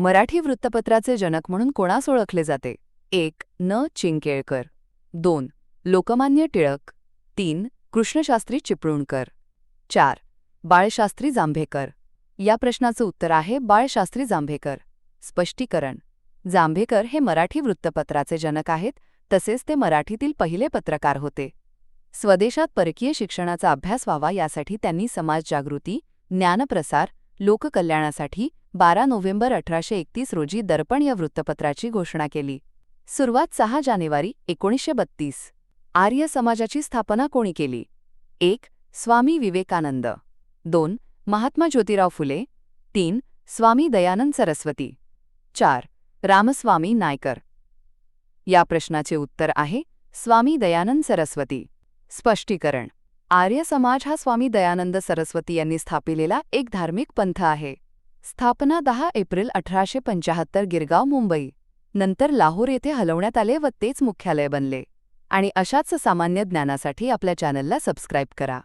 मराठी वृत्तपत्राचे जनक म्हणून कोणास ओळखले जाते? 1. न. चिंकेळकर. 2. लोकमान्य टिळक. 3. कृष्णशास्त्री चिपळूणकर. 4. बाळशास्त्री जांभेकर. या प्रश्नाचं उत्तर आहे बाळशास्त्री जांभेकर. स्पष्टीकरण: जांभेकर हे मराठी वृत्तपत्राचे जनक आहेत, तसेच ते मराठीतील पहिले पत्रकार होते. स्वदेशात परकीय शिक्षणाचा अभ्यास व्हावा यासाठी त्यांनी समाजजागृती, ज्ञानप्रसार, लोककल्याणासाठी 12 नोव्हेंबर 1831 रोजी दर्पण या वृत्तपत्राची घोषणा केली. सुरुवात 6 जानेवारी 1932. आर्य समाजाची स्थापना कोणी केली? 1. स्वामी विवेकानंद. 2. महात्मा ज्योतिराव फुले. 3. स्वामी दयानंद सरस्वती. 4. रामस्वामी नायकर. या प्रश्नाचे उत्तर आहे स्वामी दयानंद सरस्वती. स्पष्टीकरण: आर्य समाज हा स्वामी दयानंद सरस्वती यांनी स्थापिलेला एक धार्मिक पंथ आहे. स्थापना 10 एप्रिल 1875 गिरगाव, मुंबई. नंतर लाहोर येथे हलवण्यात आले व तेच मुख्यालय बनले. आणि अशाच सामान्य ज्ञानासाठी आपल्या चॅनलला सबस्क्राईब करा.